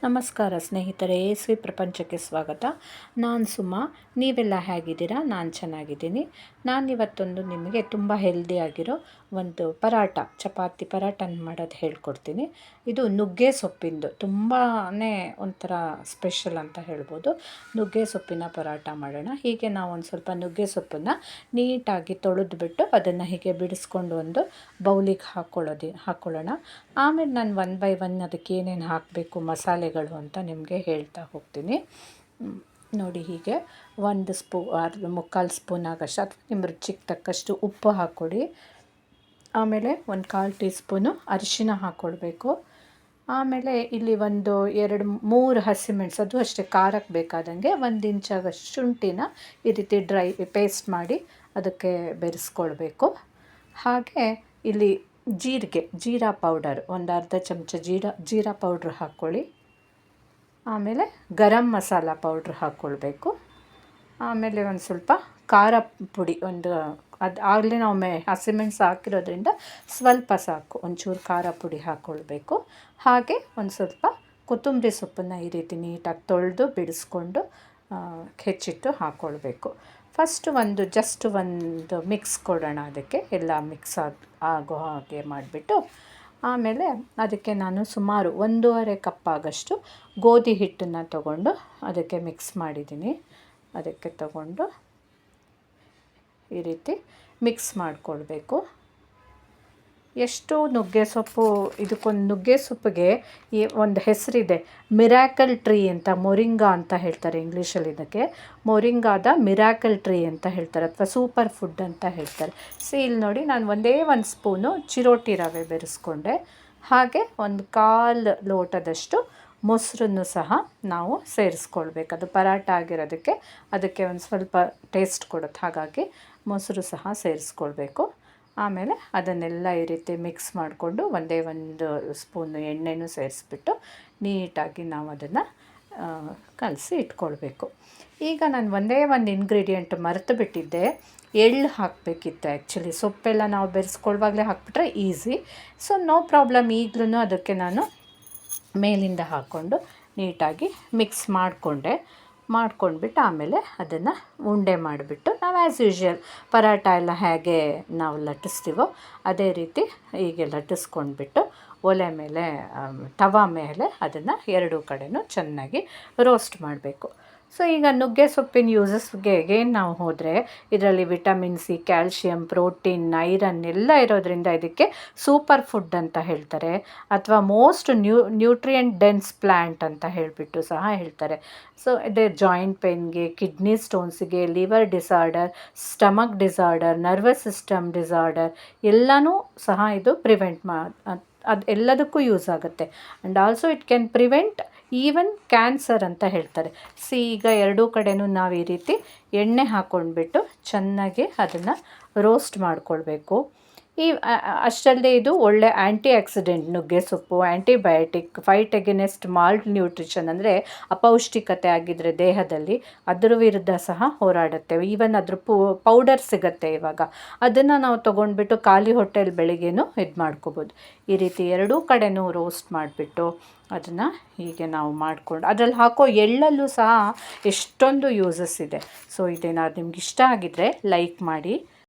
ನಮಸ್ಕಾರ ಸ್ನೇಹಿತರೆ, ಎಸ್ವಿ ಪ್ರಪಂಚಕ್ಕೆ ಸ್ವಾಗತ. ನಾನು ಸುಮಾ. ನೀವೆಲ್ಲ ಹೇಗಿದ್ದೀರಾ? ನಾನು ಚೆನ್ನಾಗಿದ್ದೀನಿ. ನಾನಿವತ್ತೊಂದು ನಿಮಗೆ ತುಂಬ ಹೆಲ್ದಿಯಾಗಿರೋ ಒಂದು ಚಪಾತಿ ಪರಾಟನ ಮಾಡೋದು ಹೇಳ್ಕೊಡ್ತೀನಿ. ಇದು ನುಗ್ಗೆ ಸೊಪ್ಪಿಂದು ತುಂಬಾ ಒಂಥರ ಸ್ಪೆಷಲ್ ಅಂತ ಹೇಳ್ಬೋದು. ನುಗ್ಗೆ ಸೊಪ್ಪಿನ ಪರಾಟ ಮಾಡೋಣ. ಹೀಗೆ ನಾವು ಒಂದು ಸ್ವಲ್ಪ ನುಗ್ಗೆ ಸೊಪ್ಪನ್ನು ನೀಟಾಗಿ ತೊಳೆದ್ಬಿಟ್ಟು ಅದನ್ನು ಹೀಗೆ ಬಿಡಿಸ್ಕೊಂಡು ಒಂದು ಬೌಲಿಗೆ ಹಾಕ್ಕೊಳ್ಳೋಣ. ಆಮೇಲೆ ನಾನು 1 ಬೈ 1 ಅದಕ್ಕೆ ಏನೇನು ಹಾಕಬೇಕು ಮಸಾಲೆಗಳು ಅಂತ ನಿಮಗೆ ಹೇಳ್ತಾ ಹೋಗ್ತೀನಿ. ನೋಡಿ, ಹೀಗೆ 1 ಸ್ಪೂನ್ ಆಗಷ್ಟು ಅಥವಾ ನಿಮ್ಮ ರುಚಿಗೆ ತಕ್ಕಷ್ಟು ಉಪ್ಪು ಹಾಕ್ಕೊಡಿ. ಆಮೇಲೆ 1/4 ಟೀ ಸ್ಪೂನು ಅರಿಶಿನ ಹಾಕ್ಕೊಳ್ಬೇಕು. ಆಮೇಲೆ ಇಲ್ಲಿ 2-3 ಹಸಿಮೆಣಸು, ಅದು ಅಷ್ಟೇ ಖಾರಕ್ಕೆ ಬೇಕಾದಂಗೆ 1 ಇಂಚಾಗಷ್ಟು ಶುಂಠಿನ ಈ ರೀತಿ ಪೇಸ್ಟ್ ಮಾಡಿ ಅದಕ್ಕೆ ಬೆರೆಸ್ಕೊಳ್ಬೇಕು. ಹಾಗೆ ಇಲ್ಲಿ ಜೀರಾ ಪೌಡರ್, ಒಂದು ಅರ್ಧ ಚಮಚ ಜೀರಾ ಪೌಡ್ರ್ ಹಾಕ್ಕೊಳ್ಳಿ. ಆಮೇಲೆ ಗರಂ ಮಸಾಲ ಪೌಡ್ರ್ ಹಾಕ್ಕೊಳ್ಬೇಕು. ಆಮೇಲೆ ಒಂದು ಸ್ವಲ್ಪ ಖಾರ ಪುಡಿ, ಅದು ಆಗಲೇ ನಾವು ಹಸಿಮೆಣಸು ಹಾಕಿರೋದ್ರಿಂದ ಸ್ವಲ್ಪ ಸಾಕು, ಒಂಚೂರು ಖಾರ ಪುಡಿ ಹಾಕ್ಕೊಳ್ಬೇಕು. ಹಾಗೆ ಒಂದು ಸ್ವಲ್ಪ ಕೊತ್ತಂಬರಿ ಸೊಪ್ಪನ್ನು ಈ ರೀತಿ ನೀಟಾಗಿ ತೊಳೆದು ಬಿಡಿಸ್ಕೊಂಡು ಹೆಚ್ಚಿಟ್ಟು ಹಾಕ್ಕೊಳ್ಬೇಕು. ಫಸ್ಟು ಒಂದು ಮಿಕ್ಸ್ ಕೊಡೋಣ, ಅದಕ್ಕೆ ಎಲ್ಲ ಮಿಕ್ಸ್ ಆಗೋ ಹಾಗೆ ಮಾಡಿಬಿಟ್ಟು ಆಮೇಲೆ ಅದಕ್ಕೆ ನಾನು ಸುಮಾರು 1.5 ಕಪ್ ಆಗಷ್ಟು ಗೋಧಿ ಹಿಟ್ಟನ್ನು ತಗೊಂಡು ಅದಕ್ಕೆ ಮಿಕ್ಸ್ ಮಾಡಿದ್ದೀನಿ. ಅದಕ್ಕೆ ತಗೊಂಡು ಈ ರೀತಿ ಮಿಕ್ಸ್ ಮಾಡಿಕೊಳ್ಬೇಕು. ಎಷ್ಟು ನುಗ್ಗೆ ಸೊಪ್ಪು, ಇದಕ್ಕೊಂದು ನುಗ್ಗೆ ಸೊಪ್ಪಿಗೆ ಒಂದು ಹೆಸರಿದೆ, ಮಿರಾಕಲ್ ಟ್ರೀ ಅಂತ, ಮೊರಿಂಗಾ ಅಂತ ಹೇಳ್ತಾರೆ ಇಂಗ್ಲೀಷಲ್ಲಿ. ಇದಕ್ಕೆ ಮೊರಿಂಗಾದ ಮಿರಾಕಲ್ ಟ್ರೀ ಅಂತ ಹೇಳ್ತಾರೆ, ಅಥವಾ ಸೂಪರ್ ಫುಡ್ ಅಂತ ಹೇಳ್ತಾರೆ. ಇಲ್ಲಿ ನೋಡಿ, ನಾನು ಒಂದೇ 1 ಸ್ಪೂನು ಚಿರೋಟಿ ರವೆ ಬೆರೆಸ್ಕೊಂಡೆ. ಹಾಗೆ 1/4 ಲೋಟದಷ್ಟು ಮೊಸರನ್ನು ಸಹ ನಾವು ಸೇರಿಸ್ಕೊಳ್ಬೇಕು. ಅದು ಪರಾಟ ಆಗಿರೋದಕ್ಕೆ ಅದಕ್ಕೆ ಒಂದು ಸ್ವಲ್ಪ ಟೇಸ್ಟ್ ಕೊಡುತ್ತೆ, ಹಾಗಾಗಿ ಮೊಸರು ಸಹ ಸೇರಿಸ್ಕೊಳ್ಬೇಕು. ಆಮೇಲೆ ಅದನ್ನೆಲ್ಲ ಈ ರೀತಿ ಮಿಕ್ಸ್ ಮಾಡಿಕೊಂಡು 1 ಸ್ಪೂನ್ ಎಣ್ಣೆನೂ ಸೇರಿಸ್ಬಿಟ್ಟು ನೀಟಾಗಿ ನಾವು ಅದನ್ನು ಕಲಸಿ ಇಟ್ಕೊಳ್ಬೇಕು. ಈಗ ನಾನು 1 ಇಂಗ್ರೀಡಿಯೆಂಟ್ ಮರೆತು ಬಿಟ್ಟಿದ್ದೆ, ಎಳ್ಳು ಹಾಕಬೇಕಿತ್ತು. ಆ್ಯಕ್ಚುಲಿ ಸೊಪ್ಪೆಲ್ಲ ನಾವು ಬೆರೆಸ್ಕೊಳ್ಳುವಾಗಲೇ ಹಾಕ್ಬಿಟ್ರೆ ಈಸಿ. So no problem. ಈಗಲೂ ಅದಕ್ಕೆ ನಾನು ಮೇಲಿಂದ ಹಾಕ್ಕೊಂಡು ನೀಟಾಗಿ ಮಿಕ್ಸ್ ಮಾಡ್ಕೊಂಡ್ಬಿಟ್ಟು ಆಮೇಲೆ ಅದನ್ನು ಉಂಡೆ ಮಾಡಿಬಿಟ್ಟು ನಾವು ಆ್ಯಸ್ ಯೂಶ್ವಲ್ ಪರಾಟ ಎಲ್ಲ ಹೇಗೆ ನಾವು ಲಟ್ಟಿಸ್ತೀವೋ ಅದೇ ರೀತಿ ಹೀಗೆ ಲಟ್ಟಿಸ್ಕೊಂಡ್ಬಿಟ್ಟು ಒಲೆ ಮೇಲೆ, ತವಾ ಮೇಲೆ ಅದನ್ನು 2 ಕಡೆನೂ ಚೆನ್ನಾಗಿ ರೋಸ್ಟ್ ಮಾಡಬೇಕು. ಸೊ ಈಗ ನುಗ್ಗೆ ಸೊಪ್ಪಿನ ಯೂಸಸ್ಗೆ ಏನು ನಾವು ಹೋದರೆ, ಇದರಲ್ಲಿ vitamin C, calcium, protein, iron ಎಲ್ಲ ಇರೋದ್ರಿಂದ ಇದಕ್ಕೆ ಸೂಪರ್ ಫುಡ್ ಅಂತ ಹೇಳ್ತಾರೆ, ಅಥವಾ ಮೋಸ್ಟ್ ನ್ಯೂಟ್ರಿಯೆಂಟ್ ಡೆನ್ಸ್ ಪ್ಲ್ಯಾಂಟ್ ಅಂತ ಹೇಳಿಬಿಟ್ಟು ಸಹ ಹೇಳ್ತಾರೆ. ಸೊ ಇದೇ ಜಾಯಿಂಟ್ ಪೇನ್ಗೆ, ಕಿಡ್ನಿ ಸ್ಟೋನ್ಸಿಗೆ, liver disorder, stomach disorder, nervous system disorder ಎಲ್ಲನೂ ಸಹ ಇದು ಅದು ಎಲ್ಲದಕ್ಕೂ ಯೂಸ್ ಆಗುತ್ತೆ. And also it can prevent even cancer ಅಂತ ಹೇಳ್ತಾರೆ. ಈಗ 2 ಕಡೆನೂ ನಾವು ಈ ರೀತಿ ಎಣ್ಣೆ ಹಾಕ್ಕೊಂಡ್ಬಿಟ್ಟು ಚೆನ್ನಾಗಿ ಅದನ್ನು ರೋಸ್ಟ್ ಮಾಡಿಕೊಳ್ಬೇಕು. ಅಷ್ಟಲ್ಲದೆ ಇದು ಒಳ್ಳೆ ಆ್ಯಂಟಿ ಆಕ್ಸಿಡೆಂಟ್. ನುಗ್ಗೆ ಸೊಪ್ಪು antibiotic, fight against mall nutrition, ಅಂದರೆ ಅಪೌಷ್ಟಿಕತೆ ಆಗಿದ್ದರೆ ದೇಹದಲ್ಲಿ ಅದರ ವಿರುದ್ಧ ಸಹ ಹೋರಾಡುತ್ತೆ. ಈವನ್ ಅದ್ರ ಪೌಡರ್ ಸಿಗುತ್ತೆ ಇವಾಗ, ಅದನ್ನು ನಾವು ತೊಗೊಂಡ್ಬಿಟ್ಟು ಖಾಲಿ ಹೊಟ್ಟೆಲಿ ಬೆಳಿಗ್ಗೆನೂ ಇದು ಮಾಡ್ಕೋಬೋದು. ಈ ರೀತಿ 2 ಕಡೆನೂ ರೋಸ್ಟ್ ಮಾಡಿಬಿಟ್ಟು ಅದನ್ನು ಹೀಗೆ ನಾವು ಮಾಡಿಕೊಂಡು ಅದರಲ್ಲಿ ಹಾಕೋ ಎಳ್ಳಲ್ಲೂ ಸಹ ಎಷ್ಟೊಂದು ಯೂಸಸ್ ಇದೆ. ಸೊ ಇದೇನಾದ್ರು ನಿಮ್ಗೆ ಇಷ್ಟ ಆಗಿದ್ದರೆ ಲೈಕ್ ಮಾಡಿ,